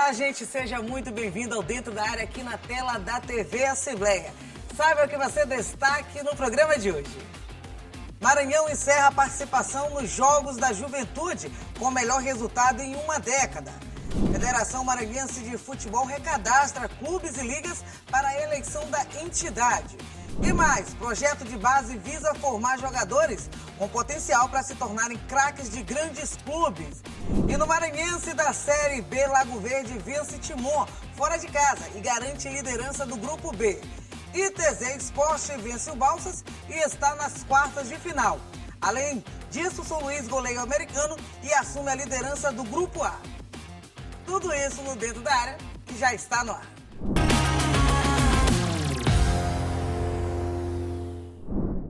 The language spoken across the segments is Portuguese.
Olá, gente, seja muito bem-vindo ao Dentro da Área aqui na tela da TV Assembleia. Saiba o que vai ser destaque no programa de hoje. Maranhão encerra a participação nos Jogos da Juventude com o melhor resultado em uma década. Federação Maranhense de Futebol recadastra clubes e ligas para a eleição da entidade. E mais, projeto de base visa formar jogadores com potencial para se tornarem craques de grandes clubes. E no Maranhense da Série B, Lago Verde vence Timon fora de casa e garante liderança do Grupo B. ITZ Esporte vence o Balsas e está nas quartas de final. Além disso, São Luís goleia o Americano e assume a liderança do Grupo A. Tudo isso no Dentro da Área, que já está no ar.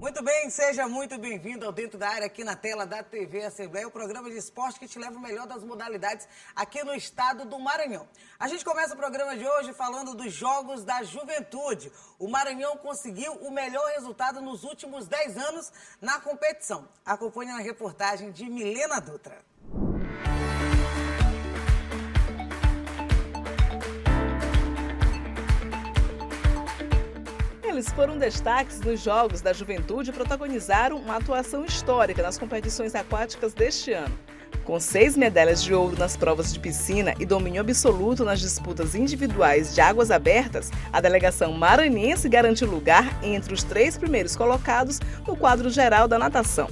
Muito bem, seja muito bem-vindo ao Dentro da Área aqui na tela da TV Assembleia, o programa de esporte que te leva o melhor das modalidades aqui no estado do Maranhão. A gente começa o programa de hoje falando dos Jogos da Juventude. O Maranhão conseguiu o melhor resultado nos últimos 10 anos na competição. Acompanhe na reportagem de Milena Dutra. Eles foram destaques nos Jogos da Juventude e protagonizaram uma atuação histórica nas competições aquáticas deste ano. Com 6 medalhas de ouro nas provas de piscina e domínio absoluto nas disputas individuais de águas abertas, a delegação maranhense garantiu lugar entre os 3 primeiros colocados no quadro geral da natação.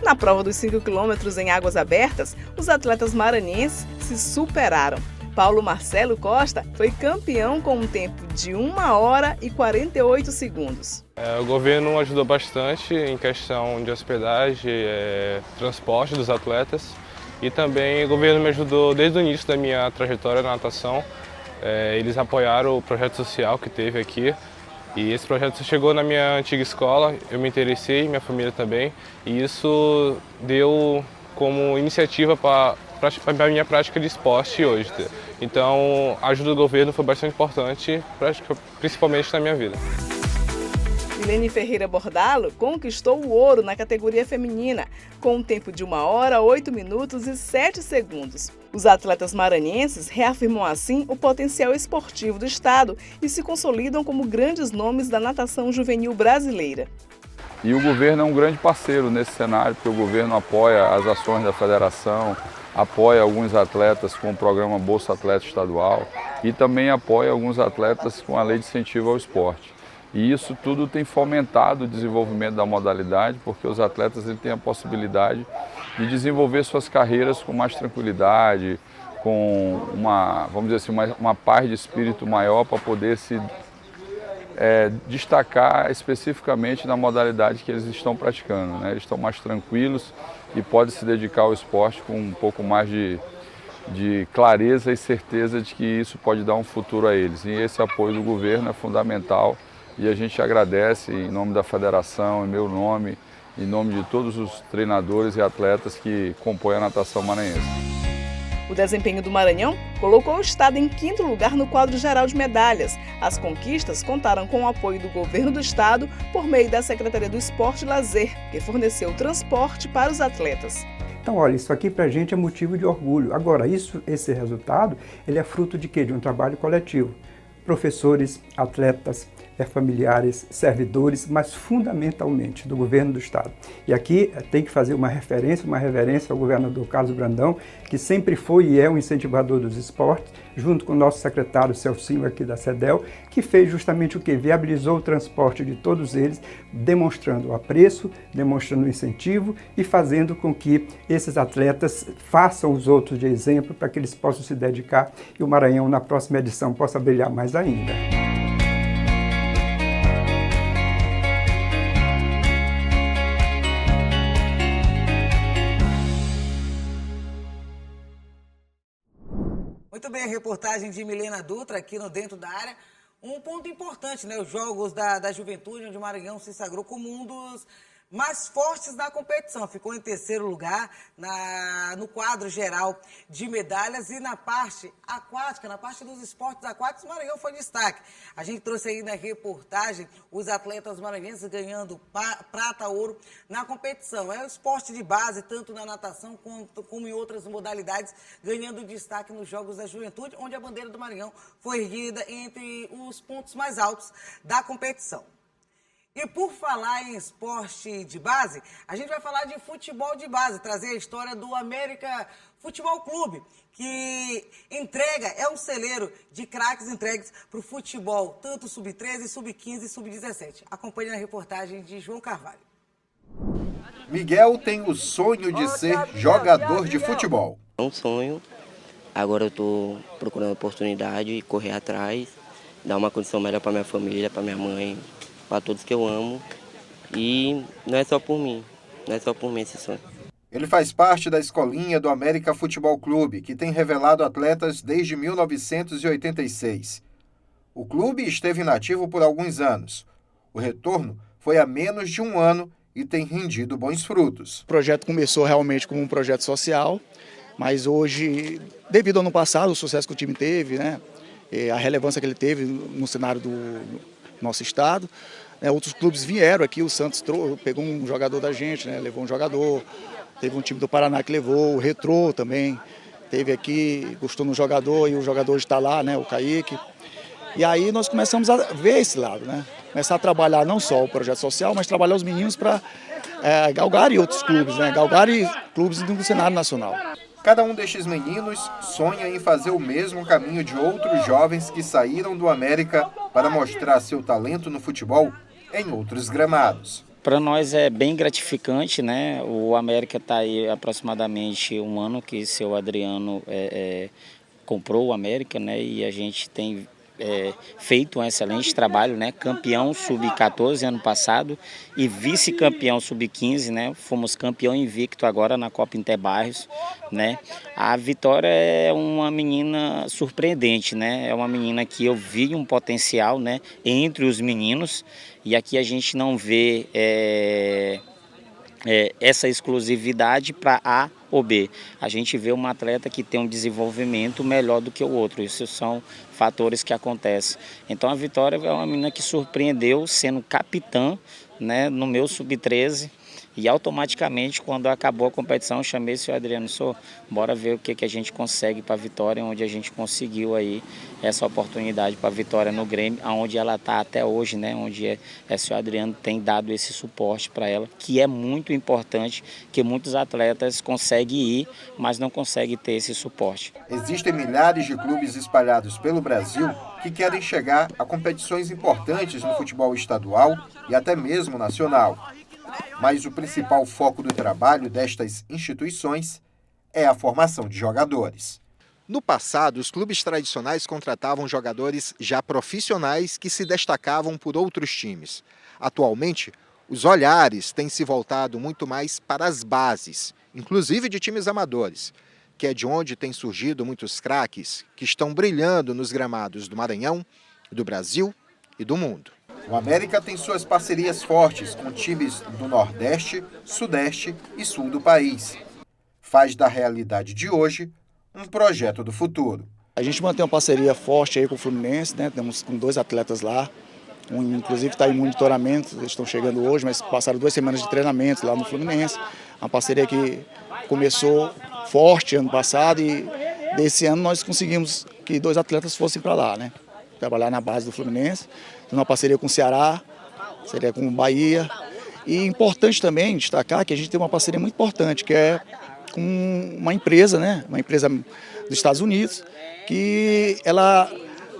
Na prova dos 5 quilômetros em águas abertas, os atletas maranhenses se superaram. Paulo Marcelo Costa foi campeão com um tempo de 1 hora e 48 segundos. O governo ajudou bastante em questão de hospedagem, transporte dos atletas e também o governo me ajudou desde o início da minha trajetória na natação. Eles apoiaram o projeto social que teve aqui e esse projeto chegou na minha antiga escola, eu me interessei, minha família também, e isso deu como iniciativa para a minha prática de esporte hoje. Então, a ajuda do governo foi bastante importante, principalmente na minha vida. Milene Ferreira Bordalo conquistou o ouro na categoria feminina, com um tempo de 1 hora, 8 minutos e 7 segundos. Os atletas maranhenses reafirmam assim o potencial esportivo do estado e se consolidam como grandes nomes da natação juvenil brasileira. E o governo é um grande parceiro nesse cenário, porque o governo apoia as ações da federação, apoia alguns atletas com o programa Bolsa Atleta Estadual e também apoia alguns atletas com a lei de incentivo ao esporte. E isso tudo tem fomentado o desenvolvimento da modalidade, porque os atletas têm a possibilidade de desenvolver suas carreiras com mais tranquilidade, com vamos dizer assim, uma paz de espírito maior para poder se destacar especificamente na modalidade que eles estão praticando, né? Eles estão mais tranquilos e podem se dedicar ao esporte com um pouco mais de clareza e certeza de que isso pode dar um futuro a eles. E esse apoio do governo é fundamental e a gente agradece em nome da federação, em meu nome, em nome de todos os treinadores e atletas que compõem a natação maranhense. O desempenho do Maranhão colocou o estado em 5º lugar no quadro geral de medalhas. As conquistas contaram com o apoio do governo do estado por meio da Secretaria do Esporte e Lazer, que forneceu transporte para os atletas. Então, olha, isso aqui para a gente é motivo de orgulho. Agora, esse resultado, ele é fruto de quê? De um trabalho coletivo. Professores, atletas, familiares, servidores, mas fundamentalmente do governo do estado. E aqui tem que fazer uma reverência ao governador Carlos Brandão, que sempre foi e é um incentivador dos esportes, junto com o nosso secretário Celcinho aqui da CEDEL, que fez justamente o que? Viabilizou o transporte de todos eles, demonstrando o apreço, demonstrando o incentivo e fazendo com que esses atletas façam os outros de exemplo para que eles possam se dedicar e o Maranhão na próxima edição possa brilhar mais ainda. Muito bem, a reportagem de Milena Dutra aqui no Dentro da Área. Um ponto importante, né? Os Jogos da Juventude, onde o Maranhão se sagrou como um dos mais fortes na competição. Ficou em terceiro lugar no quadro geral de medalhas e na parte aquática, na parte dos esportes aquáticos, o Maranhão foi destaque. A gente trouxe aí na reportagem os atletas maranhenses ganhando prata, ouro na competição. É o esporte de base, tanto na natação como em outras modalidades, ganhando destaque nos Jogos da Juventude, onde a bandeira do Maranhão foi erguida entre os pontos mais altos da competição. E por falar em esporte de base, a gente vai falar de futebol de base, trazer a história do América Futebol Clube, que é um celeiro de craques entregues para o futebol, tanto sub-13, sub-15 e sub-17. Acompanhe na reportagem de João Carvalho. Miguel tem o sonho de ser jogador de futebol. É um sonho, agora eu estou procurando oportunidade e correr atrás, dar uma condição melhor para minha família, para minha mãe, para todos que eu amo, e não é só por mim esse sonho. Ele faz parte da escolinha do América Futebol Clube, que tem revelado atletas desde 1986. O clube esteve inativo por alguns anos. O retorno foi há menos de um ano e tem rendido bons frutos. O projeto começou realmente como um projeto social, mas hoje, devido ao ano passado, o sucesso que o time teve, né, a relevância que ele teve no cenário do nosso estado, outros clubes vieram aqui, o Santos pegou um jogador da gente, né, levou um jogador, teve um time do Paraná que levou, o Retrô também teve aqui, gostou no jogador e o jogador está lá, né, o Kaique. E aí nós começamos a ver esse lado, né, começar a trabalhar não só o projeto social, mas trabalhar os meninos para galgar em outros clubes, né, galgar em clubes do cenário nacional. Cada um destes meninos sonha em fazer o mesmo caminho de outros jovens que saíram do América para mostrar seu talento no futebol em outros gramados. Para nós é bem gratificante, né? O América está aí aproximadamente um ano que seu Adriano comprou o América, né? E a gente tem feito um excelente trabalho, né? Campeão sub-14 ano passado e vice-campeão sub-15, né? Fomos campeão invicto agora na Copa Interbairros, né? A Vitória é uma menina surpreendente, né? É uma menina que eu vi um potencial, né? Entre os meninos, e aqui a gente não vê essa exclusividade para A ou B. A gente vê uma atleta que tem um desenvolvimento melhor do que o outro. Isso são fatores que acontecem. Então a Vitória é uma menina que surpreendeu sendo capitã, né, no meu sub-13. E automaticamente, quando acabou a competição, eu chamei o senhor Adriano, bora ver o que a gente consegue para a Vitória, onde a gente conseguiu aí essa oportunidade para a Vitória no Grêmio, onde ela está até hoje, né? Onde o senhor Adriano tem dado esse suporte para ela, que é muito importante, que muitos atletas conseguem ir, mas não conseguem ter esse suporte. Existem milhares de clubes espalhados pelo Brasil que querem chegar a competições importantes no futebol estadual e até mesmo nacional. Mas o principal foco do trabalho destas instituições é a formação de jogadores. No passado, os clubes tradicionais contratavam jogadores já profissionais que se destacavam por outros times. Atualmente, os olhares têm se voltado muito mais para as bases, inclusive de times amadores, que é de onde têm surgido muitos craques que estão brilhando nos gramados do Maranhão, do Brasil e do mundo. O América tem suas parcerias fortes com times do Nordeste, Sudeste e Sul do país. Faz da realidade de hoje um projeto do futuro. A gente mantém uma parceria forte aí com o Fluminense, né? Temos com 2 atletas lá, um inclusive está em monitoramento, eles estão chegando hoje, mas passaram 2 semanas de treinamento lá no Fluminense. Uma parceria que começou forte ano passado e desse ano nós conseguimos que 2 atletas fossem para lá, né? Trabalhar na base do Fluminense. Uma parceria com o Ceará, parceria com o Bahia. E importante também destacar que a gente tem uma parceria muito importante, que é com uma empresa, né? Uma empresa dos Estados Unidos, que ela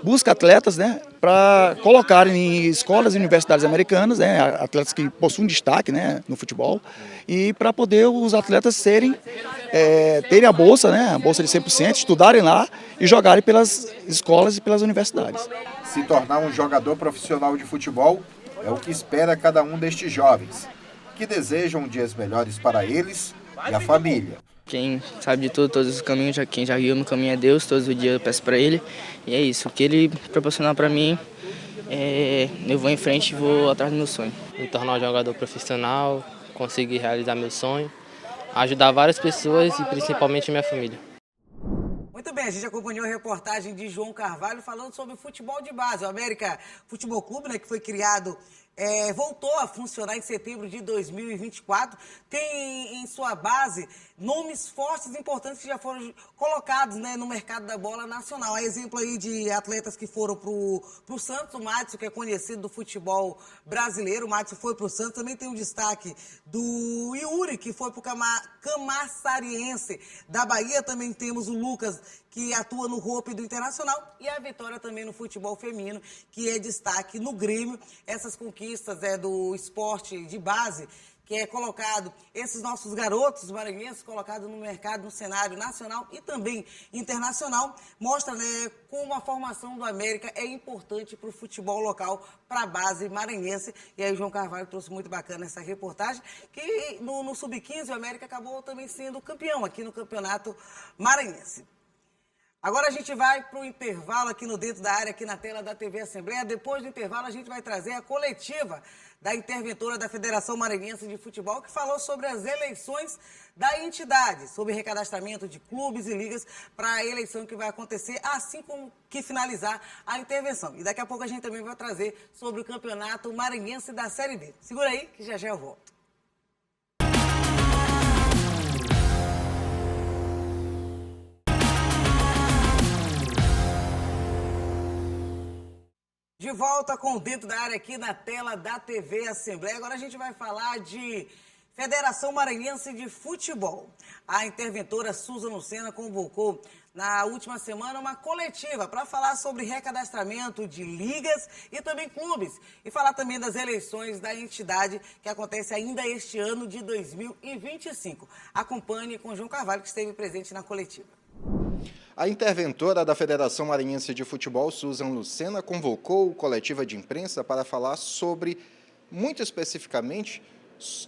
busca atletas, né, para colocar em escolas e universidades americanas, né, atletas que possuem destaque, né, no futebol, e para poder os atletas terem a bolsa, né, a bolsa de 100%, estudarem lá e jogarem pelas escolas e pelas universidades. Se tornar um jogador profissional de futebol é o que espera cada um destes jovens, que desejam dias melhores para eles e a família. Quem sabe de tudo, todos os caminhos, quem já guiou meu caminho é Deus, todos os dias eu peço para Ele. E é isso, o que Ele proporcionar para mim, eu vou em frente e vou atrás do meu sonho. Me tornar um jogador profissional, conseguir realizar meu sonho, ajudar várias pessoas e principalmente minha família. Muito bem, a gente acompanhou a reportagem de João Carvalho falando sobre futebol de base. O América Futebol Clube, né, que foi criado, voltou a funcionar em setembro de 2024. Tem em sua base nomes fortes e importantes que já foram colocados, né, no mercado da bola nacional. Há exemplo aí de atletas que foram para o Santos, o Madison, que é conhecido do futebol brasileiro. O Madison foi para o Santos. Também tem um destaque do Yuri, que foi para o Camaçariense da Bahia. Também temos o Lucas, que atua no Hope do Internacional, e a Vitória também no futebol feminino, que é destaque no Grêmio. Essas conquistas do esporte de base, que é colocado, esses nossos garotos maranhenses colocados no mercado, no cenário nacional e também internacional, mostra, né, como a formação do América é importante para o futebol local, para a base maranhense. E aí o João Carvalho trouxe muito bacana essa reportagem, que no Sub-15 o América acabou também sendo campeão aqui no Campeonato Maranhense. Agora a gente vai para o intervalo aqui no Dentro da Área, aqui na tela da TV Assembleia. Depois do intervalo a gente vai trazer a coletiva da interventora da Federação Maranhense de Futebol, que falou sobre as eleições da entidade, sobre recadastramento de clubes e ligas para a eleição que vai acontecer assim como que finalizar a intervenção. E daqui a pouco a gente também vai trazer sobre o Campeonato Maranhense da Série B. Segura aí que já eu volto. De volta com o Dentro da Área aqui na tela da TV Assembleia. Agora a gente vai falar de Federação Maranhense de Futebol. A interventora Susan Lucena convocou na última semana uma coletiva para falar sobre recadastramento de ligas e também clubes. E falar também das eleições da entidade que acontece ainda este ano de 2025. Acompanhe com João Carvalho, que esteve presente na coletiva. A interventora da Federação Maranhense de Futebol, Susan Lucena, convocou coletiva de imprensa para falar sobre, muito especificamente,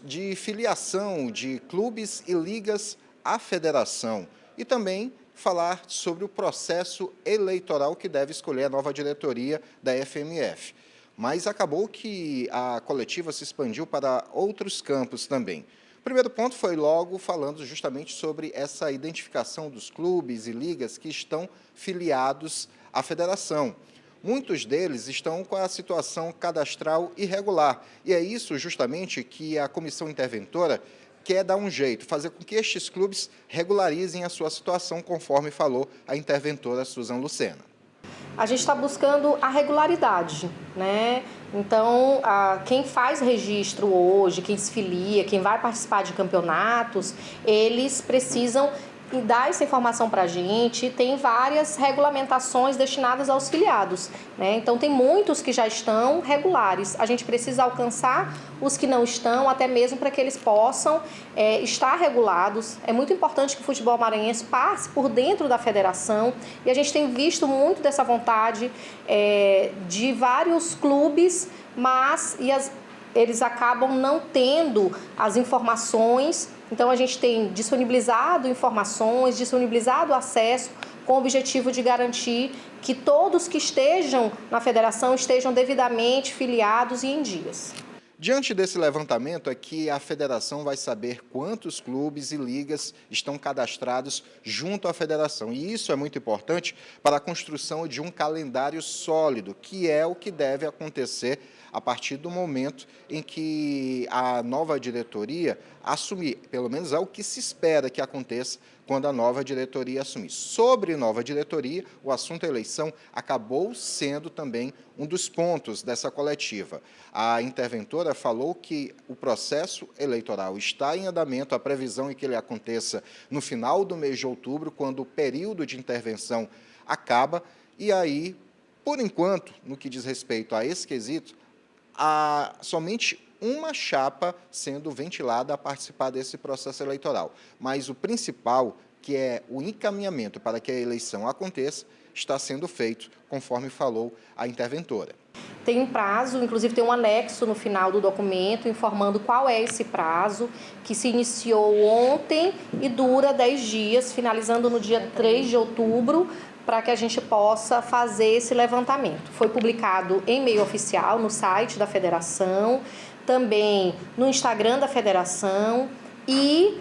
de filiação de clubes e ligas à federação e também falar sobre o processo eleitoral que deve escolher a nova diretoria da FMF. Mas acabou que a coletiva se expandiu para outros campos também. O primeiro ponto foi logo falando justamente sobre essa identificação dos clubes e ligas que estão filiados à federação. Muitos deles estão com a situação cadastral irregular. E é isso justamente que a comissão interventora quer dar um jeito, fazer com que estes clubes regularizem a sua situação, conforme falou a interventora Susan Lucena. A gente está buscando a regularidade, né? Então, quem faz registro hoje, quem se filia, quem vai participar de campeonatos, eles precisam dar essa informação para a gente. Tem várias regulamentações destinadas aos filiados, né? Então, tem muitos que já estão regulares. A gente precisa alcançar os que não estão, até mesmo para que eles possam estar regulados. É muito importante que o futebol maranhense passe por dentro da federação e a gente tem visto muito dessa vontade de vários clubes, mas eles acabam não tendo as informações. Então, a gente tem disponibilizado informações, disponibilizado acesso com o objetivo de garantir que todos que estejam na federação estejam devidamente filiados e em dias. Diante desse levantamento é que a federação vai saber quantos clubes e ligas estão cadastrados junto à federação. E isso é muito importante para a construção de um calendário sólido, que é o que deve acontecer a partir do momento em que a nova diretoria assumir, pelo menos é o que se espera que aconteça quando a nova diretoria assumir. Sobre nova diretoria, o assunto eleição acabou sendo também um dos pontos dessa coletiva. A interventora falou que o processo eleitoral está em andamento, a previsão é que ele aconteça no final do mês de outubro, quando o período de intervenção acaba, e aí, por enquanto, no que diz respeito a esse quesito, há somente uma chapa sendo ventilada a participar desse processo eleitoral. Mas o principal, que é o encaminhamento para que a eleição aconteça, está sendo feito, conforme falou a interventora. Tem um prazo, inclusive tem um anexo no final do documento informando qual é esse prazo, que se iniciou ontem e dura 10 dias, finalizando no dia 3 de outubro, para que a gente possa fazer esse levantamento. Foi publicado em meio oficial no site da federação. também no Instagram da federação e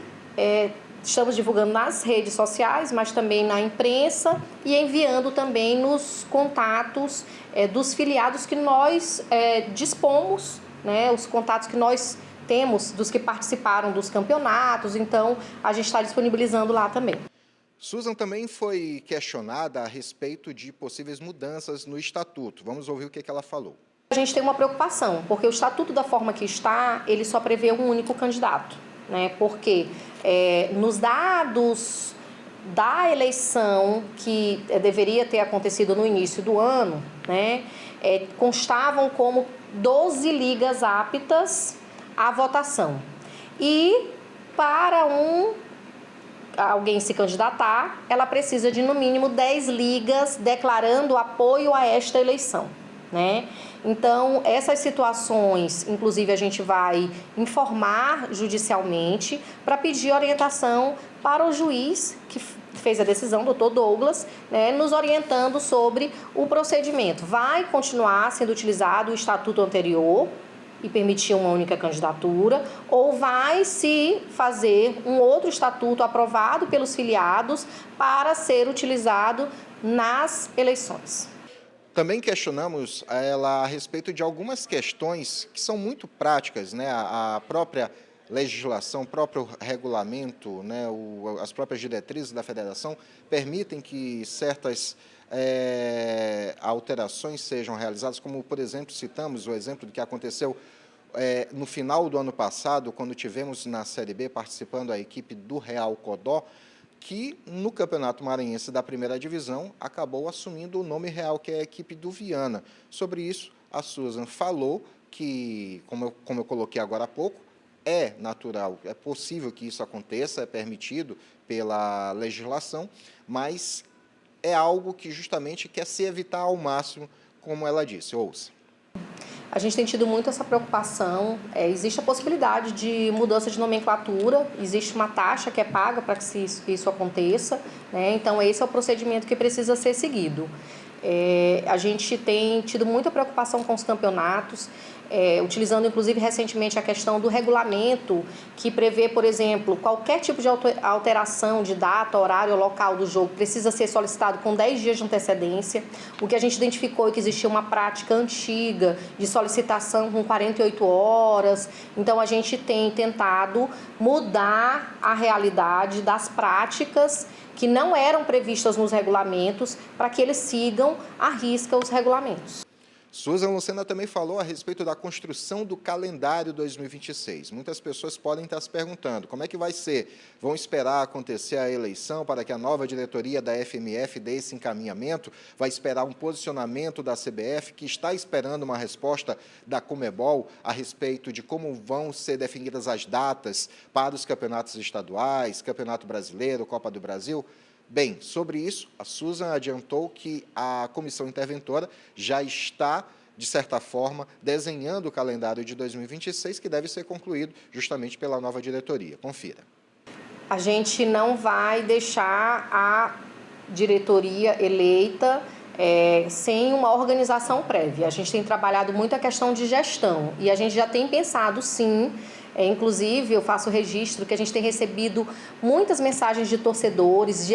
estamos divulgando nas redes sociais, mas também na imprensa e enviando também nos contatos dos filiados que nós dispomos, né, os contatos que nós temos dos que participaram dos campeonatos, então a gente está disponibilizando lá também. Susan também foi questionada a respeito de possíveis mudanças no estatuto. Vamos ouvir o que ela falou. A gente tem uma preocupação, porque o estatuto da forma que está, ele só prevê um único candidato, né? Porque nos dados da eleição que deveria ter acontecido no início do ano, né, constavam como 12 ligas aptas à votação. E para alguém se candidatar, ela precisa de no mínimo 10 ligas declarando apoio a esta eleição, né? Então, essas situações, inclusive, a gente vai informar judicialmente para pedir orientação para o juiz que fez a decisão, doutor Douglas, né, nos orientando sobre o procedimento. Vai continuar sendo utilizado o estatuto anterior e permitir uma única candidatura, ou vai se fazer um outro estatuto aprovado pelos filiados para ser utilizado nas eleições. Também questionamos ela a respeito de algumas questões que são muito práticas, né? A própria legislação, o próprio regulamento, né? As próprias diretrizes da federação permitem que certas alterações sejam realizadas, como, por exemplo, citamos o exemplo do que aconteceu no final do ano passado, quando tivemos na Série B participando a equipe do Real Codó, que no Campeonato Maranhense da Primeira Divisão acabou assumindo o nome real, que é a equipe do Viana. Sobre isso, a Susan falou que, como eu coloquei agora há pouco, é natural, é possível que isso aconteça, é permitido pela legislação, mas é algo que justamente quer se evitar ao máximo, como ela disse. Ouça. A gente tem tido muito essa preocupação, existe a possibilidade de mudança de nomenclatura, existe uma taxa que é paga para que isso aconteça, né? Então esse é o procedimento que precisa ser seguido. A gente tem tido muita preocupação com os campeonatos, utilizando inclusive recentemente a questão do regulamento, que prevê, por exemplo, qualquer tipo de alteração de data, horário ou local do jogo precisa ser solicitado com 10 dias de antecedência. O que a gente identificou é que existia uma prática antiga de solicitação com 48 horas. Então a gente tem tentado mudar a realidade das práticas que não eram previstas nos regulamentos para que eles sigam à risca os regulamentos. Susan Lucena também falou a respeito da construção do calendário 2026. Muitas pessoas podem estar se perguntando como é que vai ser. Vão esperar acontecer a eleição para que a nova diretoria da FMF dê esse encaminhamento? Vai esperar um posicionamento da CBF, que está esperando uma resposta da Conmebol a respeito de como vão ser definidas as datas para os campeonatos estaduais, Campeonato Brasileiro, Copa do Brasil? Bem, sobre isso, a Susan adiantou que a comissão interventora já está, de certa forma, desenhando o calendário de 2026, que deve ser concluído justamente pela nova diretoria. Confira. A gente não vai deixar a diretoria eleita sem uma organização prévia. A gente tem trabalhado muito a questão de gestão e a gente já tem pensado, sim. Inclusive, eu faço registro que a gente tem recebido muitas mensagens de torcedores, de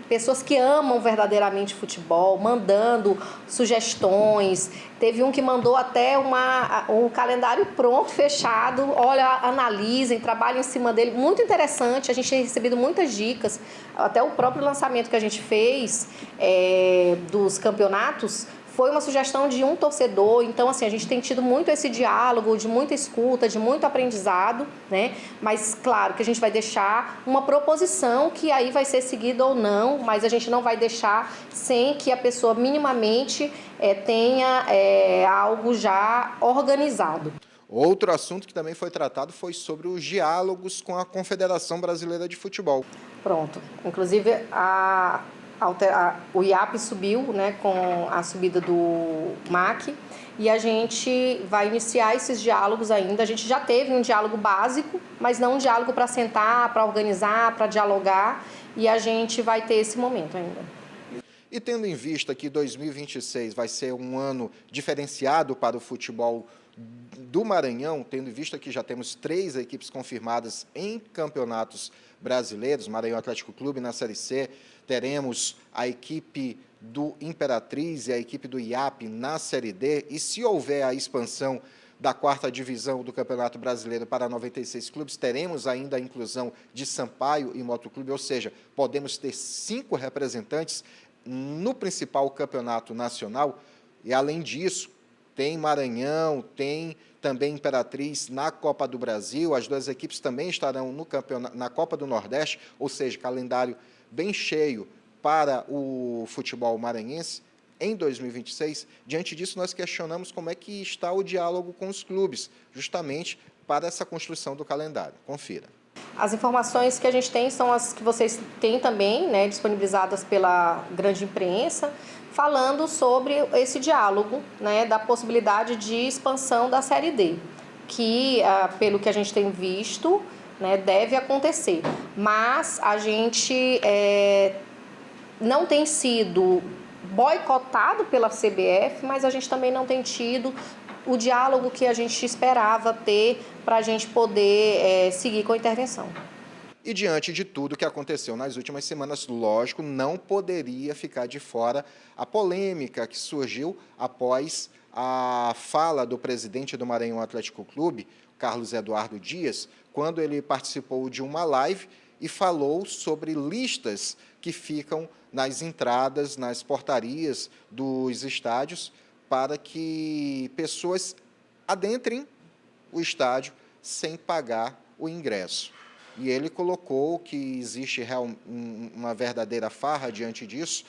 pessoas que amam verdadeiramente futebol, mandando sugestões. Teve um que mandou até um calendário pronto, fechado. Olha, analisem, trabalhem em cima dele. Muito interessante, a gente tem recebido muitas dicas. Até o próprio lançamento que a gente fez dos campeonatos foi uma sugestão de um torcedor. Então, assim, a gente tem tido muito esse diálogo, de muita escuta, de muito aprendizado, né? Mas, claro, que a gente vai deixar uma proposição que aí vai ser seguida ou não, mas a gente não vai deixar sem que a pessoa minimamente tenha algo já organizado. Outro assunto que também foi tratado foi sobre os diálogos com a Confederação Brasileira de Futebol. Pronto. Inclusive, o IAP subiu, né, com a subida do MAC, e a gente vai iniciar esses diálogos ainda. A gente já teve um diálogo básico, mas não um diálogo para sentar, para organizar, para dialogar, e a gente vai ter esse momento ainda. E tendo em vista que 2026 vai ser um ano diferenciado para o futebol do Maranhão, tendo em vista que já temos 3 equipes confirmadas em campeonatos brasileiros, Maranhão Atlético Clube na Série C, teremos a equipe do Imperatriz e a equipe do IAP na Série D, e se houver a expansão da 4ª divisão do Campeonato Brasileiro para 96 clubes, teremos ainda a inclusão de Sampaio e Motoclube, ou seja, podemos ter 5 representantes no principal campeonato nacional, e além disso, tem Maranhão, tem também Imperatriz na Copa do Brasil, as 2 equipes também estarão no na Copa do Nordeste, ou seja, calendário bem cheio para o futebol maranhense em 2026. Diante disso, nós questionamos como é que está o diálogo com os clubes, justamente para essa construção do calendário. Confira. As informações que a gente tem são as que vocês têm também, né, disponibilizadas pela grande imprensa, falando sobre esse diálogo, né, da possibilidade de expansão da Série D, que, pelo que a gente tem visto, né, deve acontecer. Mas a gente não tem sido boicotado pela CBF, mas a gente também não tem tido o diálogo que a gente esperava ter para a gente poder seguir com a intervenção. E diante de tudo que aconteceu nas últimas semanas, lógico, não poderia ficar de fora a polêmica que surgiu após a fala do presidente do Maranhão Atlético Clube, Carlos Eduardo Dias, quando ele participou de uma live e falou sobre listas que ficam nas entradas, nas portarias dos estádios, para que pessoas adentrem o estádio sem pagar o ingresso. E ele colocou que existe uma verdadeira farra diante disso,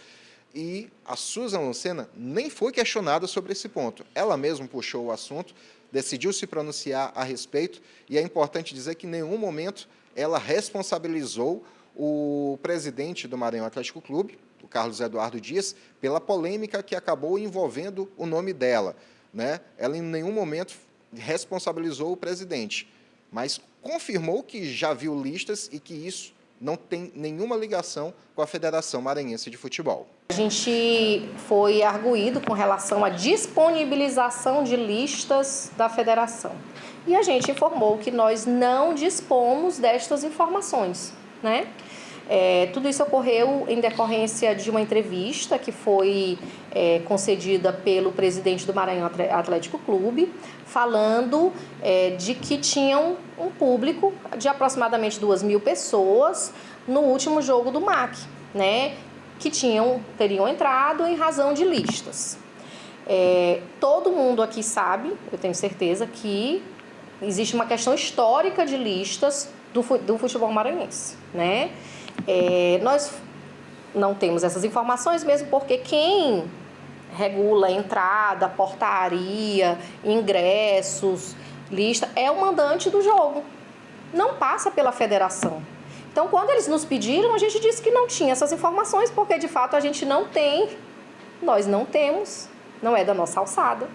e a Susan Lucena nem foi questionada sobre esse ponto. Ela mesma puxou o assunto, decidiu se pronunciar a respeito, e é importante dizer que em nenhum momento ela responsabilizou o presidente do Maranhão Atlético Clube, o Carlos Eduardo Dias, pela polêmica que acabou envolvendo o nome dela, né? Ela em nenhum momento responsabilizou o presidente, mas confirmou que já viu listas e que isso não tem nenhuma ligação com a Federação Maranhense de Futebol. A gente foi arguído com relação à disponibilização de listas da federação. E a gente informou que nós não dispomos destas informações, né? Tudo isso ocorreu em decorrência de uma entrevista que foi concedida pelo presidente do Maranhão Atlético Clube, falando de que tinham um público de aproximadamente 2.000 pessoas no último jogo do MAC, né, que teriam entrado em razão de listas. Todo mundo aqui sabe, eu tenho certeza, que existe uma questão histórica de listas do futebol maranhense, né? Nós não temos essas informações mesmo porque quem regula a entrada, portaria, ingressos, lista, é o mandante do jogo. Não passa pela federação. Então, quando eles nos pediram, a gente disse que não tinha essas informações, porque de fato a gente não tem, nós não temos, não é da nossa alçada.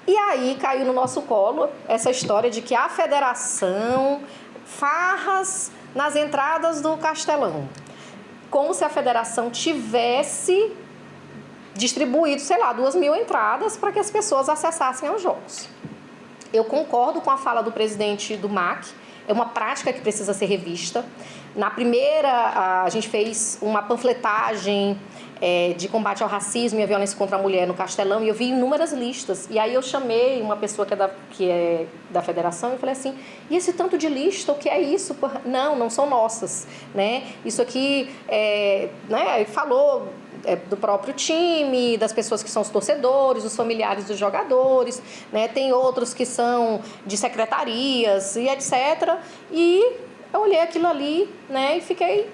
E aí caiu no nosso colo essa história de que a federação, farras nas entradas do Castelão, como se a federação tivesse distribuído, 2.000 entradas para que as pessoas acessassem aos jogos. Eu concordo com a fala do presidente do MAC, é uma prática que precisa ser revista. Na primeira, a gente fez uma panfletagem de combate ao racismo e à violência contra a mulher no Castelão, e eu vi inúmeras listas. E aí eu chamei uma pessoa que é da federação e falei assim, e esse tanto de lista, o que é isso? Não são nossas, né? Isso aqui, né, falou do próprio time, das pessoas que são os torcedores, os familiares dos jogadores, né? Tem outros que são de secretarias e etc. E eu olhei aquilo ali, né, e fiquei...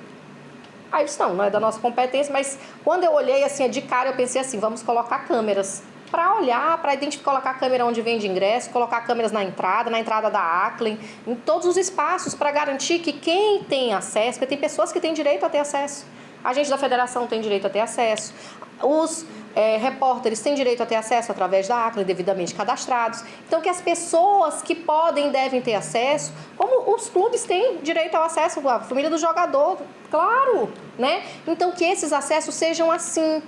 Aí eu disse, não é da nossa competência, mas quando eu olhei assim, de cara, eu pensei assim, vamos colocar câmeras para olhar, para identificar, colocar a câmera onde vende ingresso, colocar câmeras na entrada da Acklin, em todos os espaços, para garantir que quem tem acesso, porque tem pessoas que têm direito a ter acesso, a gente da federação tem direito a ter acesso, os repórteres têm direito a ter acesso através da Acklin, devidamente cadastrados. Então, que as pessoas que podem e devem ter acesso, como os clubes têm direito ao acesso, a família do jogador, claro, né? Então, que esses acessos sejam assim.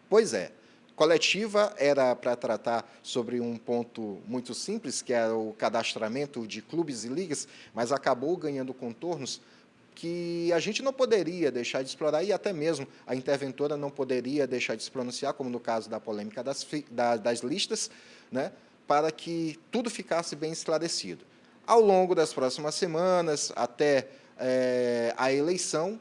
Pois é. Coletiva era para tratar sobre um ponto muito simples, que é o cadastramento de clubes e ligas, mas acabou ganhando contornos que a gente não poderia deixar de explorar e até mesmo a interventora não poderia deixar de se pronunciar, como no caso da polêmica das listas, né, para que tudo ficasse bem esclarecido. Ao longo das próximas semanas, até a eleição,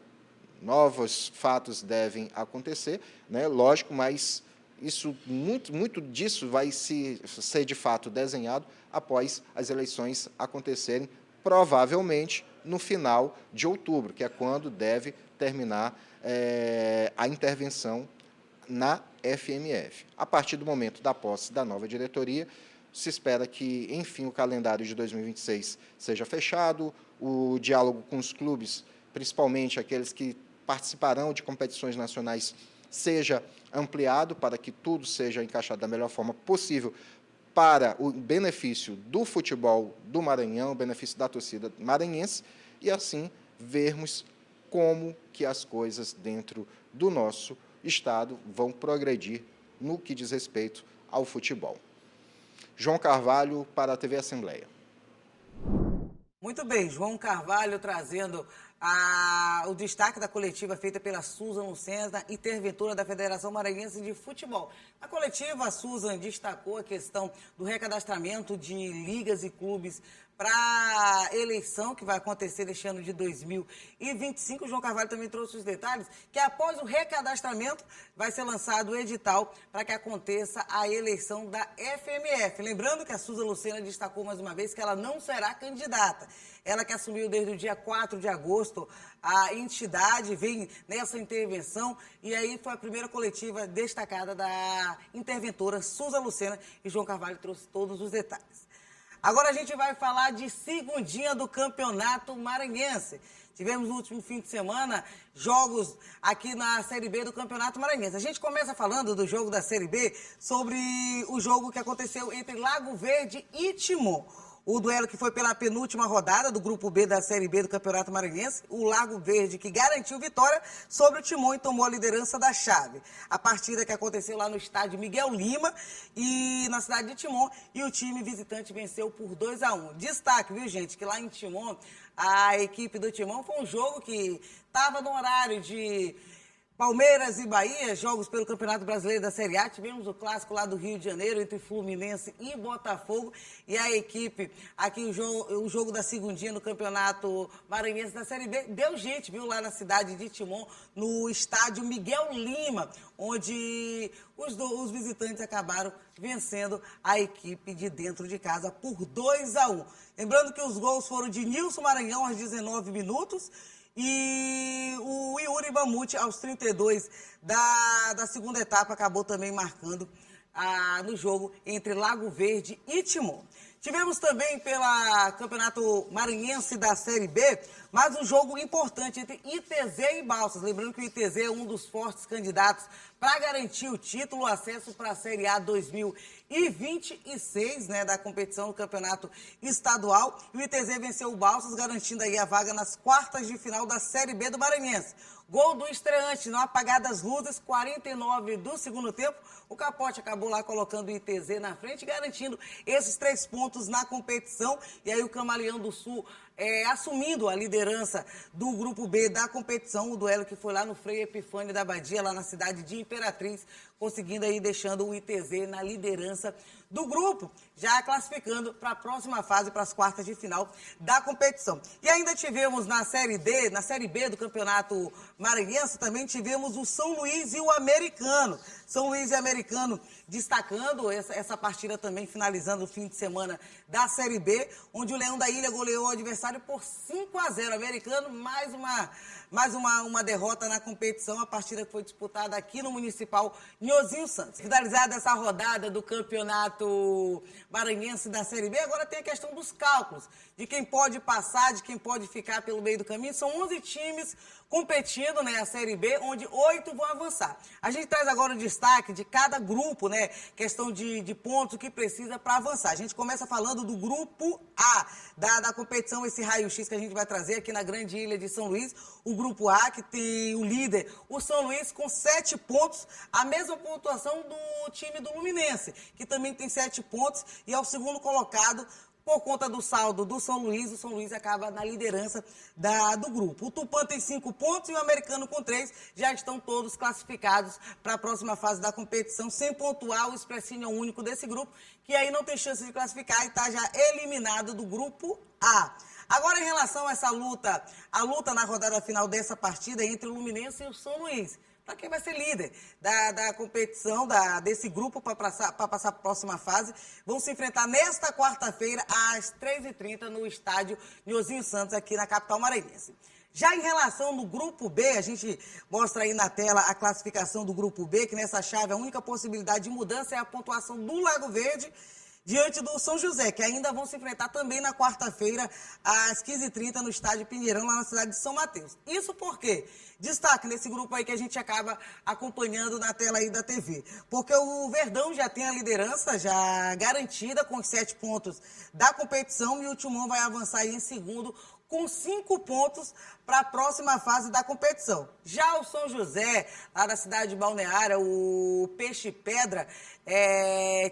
novos fatos devem acontecer, né, lógico, mas isso, muito disso vai ser de fato desenhado após as eleições acontecerem, provavelmente no final de outubro, que é quando deve terminar a intervenção na FMF. A partir do momento da posse da nova diretoria, se espera que, enfim, o calendário de 2026 seja fechado, o diálogo com os clubes, principalmente aqueles que participarão de competições nacionais, seja ampliado para que tudo seja encaixado da melhor forma possível para o benefício do futebol do Maranhão, o benefício da torcida maranhense, e assim vermos como que as coisas dentro do nosso estado vão progredir no que diz respeito ao futebol. João Carvalho para a TV Assembleia. Muito bem, João Carvalho trazendo o destaque da coletiva feita pela Susan Lucena, interventora da Federação Maranhense de Futebol. Na coletiva, a Susan destacou a questão do recadastramento de ligas e clubes para a eleição que vai acontecer este ano de 2025. O João Carvalho também trouxe os detalhes que após o recadastramento vai ser lançado o edital para que aconteça a eleição da FMF. Lembrando que a Susan Lucena destacou mais uma vez que ela não será candidata. Ela que assumiu desde o dia 4 de agosto a entidade, vem nessa intervenção, e aí foi a primeira coletiva destacada da interventora Susan Lucena, e João Carvalho trouxe todos os detalhes. Agora a gente vai falar de segundinha do Campeonato Maranhense. Tivemos no último fim de semana jogos aqui na Série B do Campeonato Maranhense. A gente começa falando do jogo da Série B, sobre o jogo que aconteceu entre Lago Verde e Timon. O duelo que foi pela penúltima rodada do Grupo B da Série B do Campeonato Maranhense, o Lago Verde que garantiu vitória sobre o Timon e tomou a liderança da chave. A partida que aconteceu lá no estádio Miguel Lima e na cidade de Timon, e o time visitante venceu por 2-1. Destaque, viu gente, que lá em Timon, a equipe do Timon foi um jogo que estava no horário de Palmeiras e Bahia, jogos pelo Campeonato Brasileiro da Série A. Tivemos o clássico lá do Rio de Janeiro entre Fluminense e Botafogo. E a equipe, aqui o jogo da segundinha no Campeonato Maranhense da Série B, deu gente, viu, lá na cidade de Timon, no estádio Miguel Lima, onde os visitantes acabaram vencendo a equipe de dentro de casa por 2-1. Lembrando que os gols foram de Nilson Maranhão aos 19 minutos, e o Yuri Mamute, aos 32 da segunda etapa, acabou também marcando no jogo entre Lago Verde e Timon. Tivemos também pela Campeonato Maranhense da Série B, mais um jogo importante entre ITZ e Balsas. Lembrando que o ITZ é um dos fortes candidatos para garantir o título, o acesso para a Série A 2026, né, da competição do Campeonato Estadual. E o ITZ venceu o Balsas, garantindo aí a vaga nas quartas de final da Série B do Maranhense. Gol do estreante, não apagadas luzes, 49 do segundo tempo. O Capote acabou lá colocando o ITZ na frente, garantindo esses 3 pontos na competição. E aí o Camaleão do Sul assumindo a liderança do Grupo B da competição. O duelo que foi lá no Frei Epifânio da Badia, lá na cidade de Imperatriz, conseguindo aí, deixando o ITZ na liderança do grupo, já classificando para a próxima fase, para as quartas de final da competição. E ainda tivemos na Série D, na Série B do Campeonato Maranhense, também tivemos o São Luís e o Americano. São Luís e Americano destacando essa partida também, finalizando o fim de semana da Série B, onde o Leão da Ilha goleou o adversário por 5-0. Americano, mais uma derrota na competição, a partida que foi disputada aqui no Municipal Nhozinho Santos. Finalizada essa rodada do Campeonato Maranhense da Série B, agora tem a questão dos cálculos, de quem pode passar, de quem pode ficar pelo meio do caminho. São 11 times competindo, né, a Série B, onde 8 vão avançar. A gente traz agora o destaque de cada grupo, né, questão de pontos, o que precisa para avançar. A gente começa falando do Grupo A da competição, esse raio-x que a gente vai trazer aqui na Grande Ilha de São Luís. O grupo A, que tem o líder, o São Luís, com 7 pontos, a mesma pontuação do time do Luminense, que também tem 7 pontos e é o segundo colocado. Por conta do saldo do São Luís, o São Luís acaba na liderança do grupo. O Tupã tem 5 pontos e o Americano com 3. Já estão todos classificados para a próxima fase da competição, sem pontuar. O Expressinho é o único desse grupo, que aí não tem chance de classificar e está já eliminado do grupo A. Agora, em relação a essa luta, a luta na rodada final dessa partida entre o Luminense e o São Luís. Para quem vai ser líder da competição, desse grupo, para passar para a próxima fase, vão se enfrentar nesta quarta-feira, às 3h30, no estádio Nhozinho Santos, aqui na capital maranhense. Já em relação no grupo B, a gente mostra aí na tela a classificação do grupo B, que nessa chave a única possibilidade de mudança é a pontuação do Lago Verde, diante do São José, que ainda vão se enfrentar também na quarta-feira, às 15h30, no estádio Pinheirão, lá na cidade de São Mateus. Isso por quê? Destaque nesse grupo aí que a gente acaba acompanhando na tela aí da TV. Porque o Verdão já tem a liderança já garantida com os 7 pontos da competição e o Timão vai avançar aí em segundo com 5 pontos para a próxima fase da competição. Já o São José, lá da cidade de Balneária, o Peixe Pedra,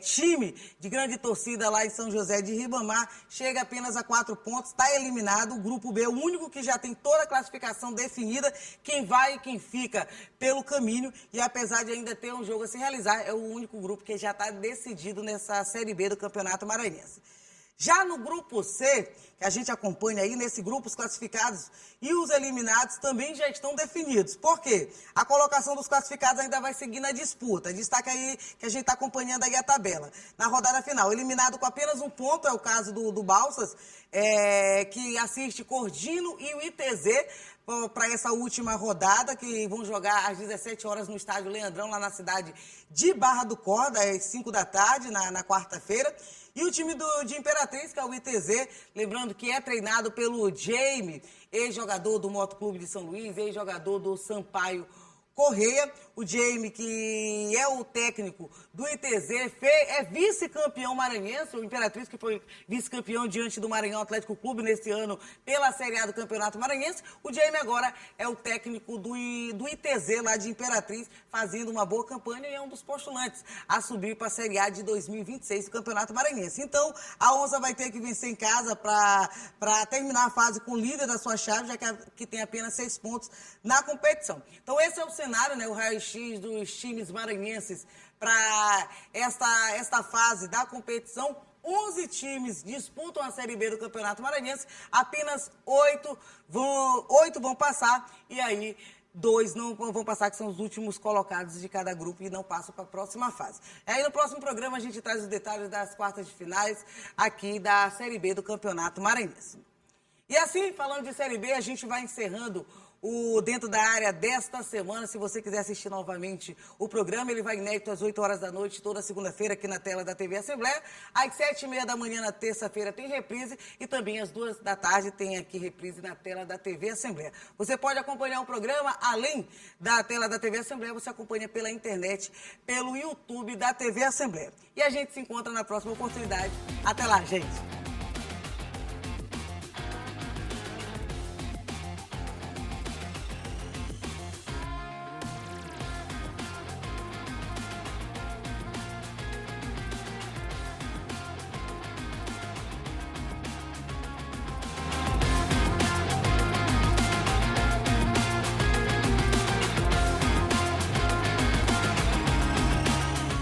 time de grande torcida lá em São José de Ribamar, chega apenas a 4 pontos, está eliminado. O grupo B é o único que já tem toda a classificação definida, quem vai e quem fica pelo caminho, e apesar de ainda ter um jogo a se realizar, é o único grupo que já está decidido nessa Série B do Campeonato Maranhense. Já no grupo C, que a gente acompanha aí, nesse grupo, os classificados e os eliminados também já estão definidos. Por quê? A colocação dos classificados ainda vai seguir na disputa. Destaca aí que a gente está acompanhando aí a tabela. Na rodada final, eliminado com apenas 1 ponto, é o caso do Balsas, que assiste Cordino e o ITZ para essa última rodada, que vão jogar às 17 horas no estádio Leandrão, lá na cidade de Barra do Corda, às 5 da tarde, na quarta-feira. E o time de Imperatriz, que é o ITZ, lembrando que é treinado pelo Jaime, ex-jogador do Motoclube de São Luís, ex-jogador do Sampaio Correia. O Jaime, que é o técnico do ITZ, é vice-campeão maranhense, o Imperatriz, que foi vice-campeão diante do Maranhão Atlético Clube nesse ano pela Série A do Campeonato Maranhense. O Jaime agora é o técnico do ITZ lá de Imperatriz, fazendo uma boa campanha e é um dos postulantes a subir para a Série A de 2026 do Campeonato Maranhense. Então, a Onça vai ter que vencer em casa para terminar a fase com o líder da sua chave, já que tem apenas 6 pontos na competição. Então, esse é o cenário, né, o raio-x dos times maranhenses para esta fase da competição. 11 times disputam a Série B do Campeonato Maranhense, apenas 8 vão passar, e aí 2 não vão passar, que são os últimos colocados de cada grupo e não passam para a próxima fase. Aí no próximo programa a gente traz os detalhes das quartas de finais aqui da Série B do Campeonato Maranhense. E assim, falando de Série B, a gente vai encerrando o Dentro da Área desta semana. Se você quiser assistir novamente o programa, ele vai inédito às 8 horas da noite, toda segunda-feira, aqui na tela da TV Assembleia. Às 7h30 da manhã, na terça-feira, tem reprise. E também às 2 da tarde tem aqui reprise na tela da TV Assembleia. Você pode acompanhar o programa, além da tela da TV Assembleia, você acompanha pela internet, pelo YouTube da TV Assembleia. E a gente se encontra na próxima oportunidade. Até lá, gente!